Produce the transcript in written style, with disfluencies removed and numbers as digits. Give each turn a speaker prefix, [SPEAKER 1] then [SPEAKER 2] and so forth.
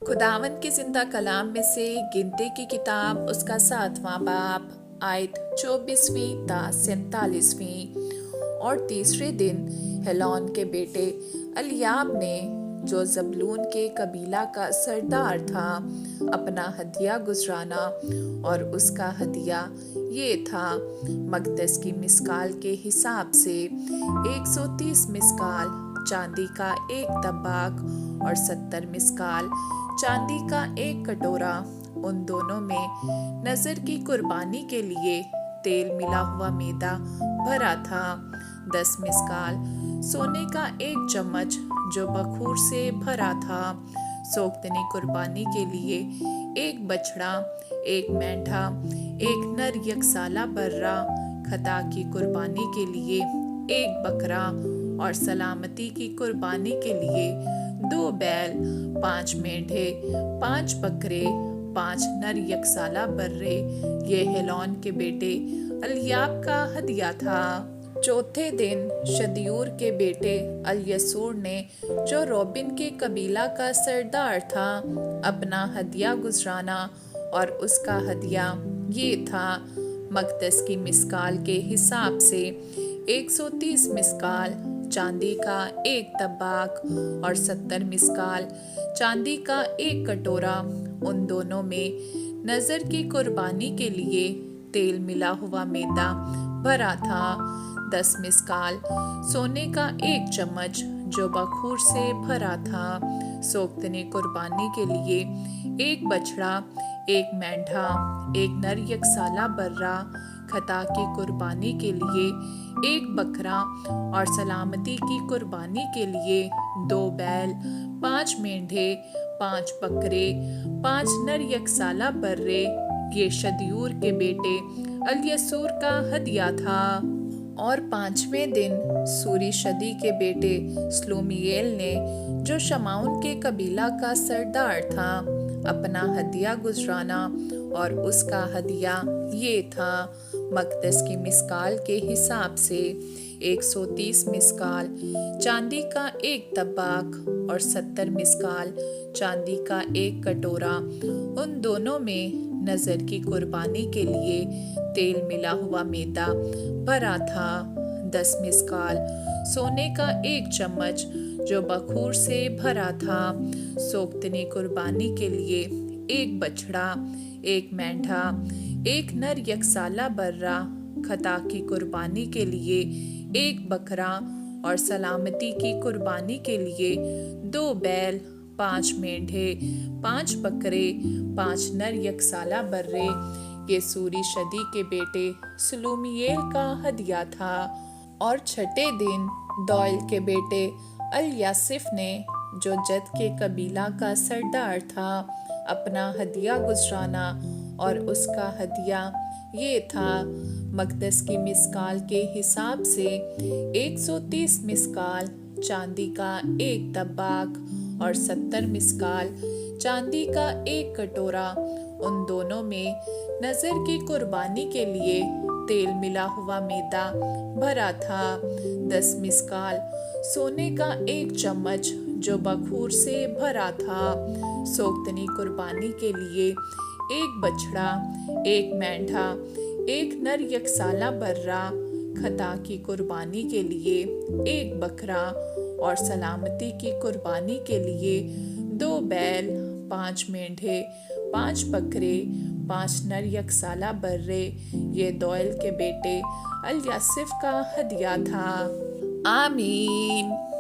[SPEAKER 1] खुदावंद के जिंदा कलाम में से गिनती की किताब उसका 7वां बाब आयत 24वीं ता 47वीं। और तीसरे दिन हेलोन के बेटे अलियाब ने, जो जबलून के कबीला का सरदार था, अपना हदिया गुजराना। और उसका हदिया ये था, मकदस की मिस्काल के हिसाब से 130 मिस्काल चांदी का एक तबाक और 70 मिस्काल चांदी का एक कटोरा। उन दोनों में नजर की कुर्बानी के लिए तेल मिला हुआ मैदा भरा था। 10 मिस्काल सोने का एक चम्मच जो बखूर से भरा था। सोख्तनी कुर्बानी के लिए एक बछड़ा, एक मेंढा, एक नर यकसाला बर्रा। खता की कुर्बानी के लिए एक बकरा और सलामती की कुर्बानी के लिए 2 बैल, 5 मेंढे, 5 बकरे, 5 नर यकसाला बर्रे। ये हेलोन के बेटे अलियाब का हदिया था। चौथे दिन शदियूर के बेटे अलियसूर ने, जो रोबिन के कबीला का सरदार था, अपना हदिया गुजराना। और उसका हदिया ये था, मकदस की मिस्काल के हिसाब से 130 मिस्काल चांदी का एक तबाक और 70 मिस्काल चांदी का एक कटोरा। उन दोनों में नजर की कुर्बानी के लिए तेल मिला हुआ मैदा भरा था। 10 मिस्काल सोने का एक चम्मच जो बखूर से भरा था। सोख्तनी कुर्बानी के लिए एक बछड़ा, एक मेंढा, एक नर यकसाला बर्रा। खता की कुर्बानी के लिए एक बकरा और सलामती की कुर्बानी के लिए 2 बैल, 5 मेंढे, 5 बकरे, 5 नर यकसाला बर्रे। ये शदियूर के बेटे अलियसूर का हदिया था। और 5वें दिन सूरी शदी के बेटे स्लूमिएल ने, जो शमाउन के कबीला का सरदार था, अपना हदिया गुजराना। और उसका हदिया ये था, मकदस की मिस्काल के हिसाब से 130 मिस्काल चांदी का एक तबाक और 70 मिस्काल चांदी का एक कटोरा। उन दोनों में नजर की कुर्बानी के लिए तेल मिला हुआ मैदा भरा था। 10 मिस्काल सोने का एक चम्मच जो बखूर से भरा था। सोख्तनी कुर्बानी के लिए एक बछड़ा, एक मेंढा, एक नर यकसाला बर्रा। खता की कुर्बानी के लिए एक बकरा और सलामती की कुर्बानी के लिए 2 बैल, 5 मेंढे, 5 बकरे, 5 नर यकसाला बर्रे। ये सूरी शदी के बेटे सलूमिएल का हदिया था। और छठे दिन दौल के बेटे अलियासिफ ने, जो जद के कबीला का सरदार था, अपना हदिया गुजराना। और उसका हदिया ये था, मकदस की मिस्काल के हिसाब से 130 मिस्काल चांदी का एक तबाक और 70 मिस्काल चांदी का एक कटोरा। उन दोनों में नजर की कुर्बानी के लिए तेल मिला हुआ मैदा भरा था। 10 मिस्काल सोने का एक चम्मच जो बखूर से भरा था। सोख्तनी कुर्बानी के लिए एक बछड़ा, एक मेंढा, एक नर यकसाला बर्रा। खता की कुर्बानी के लिए एक बकरा और सलामती की कुर्बानी के लिए 2 बैल, 5 मेंढे, 5 बकरे, 5 नर यकसाला बर्रे। ये दौल के बेटे अलियासिफ का हदिया था। आमीन।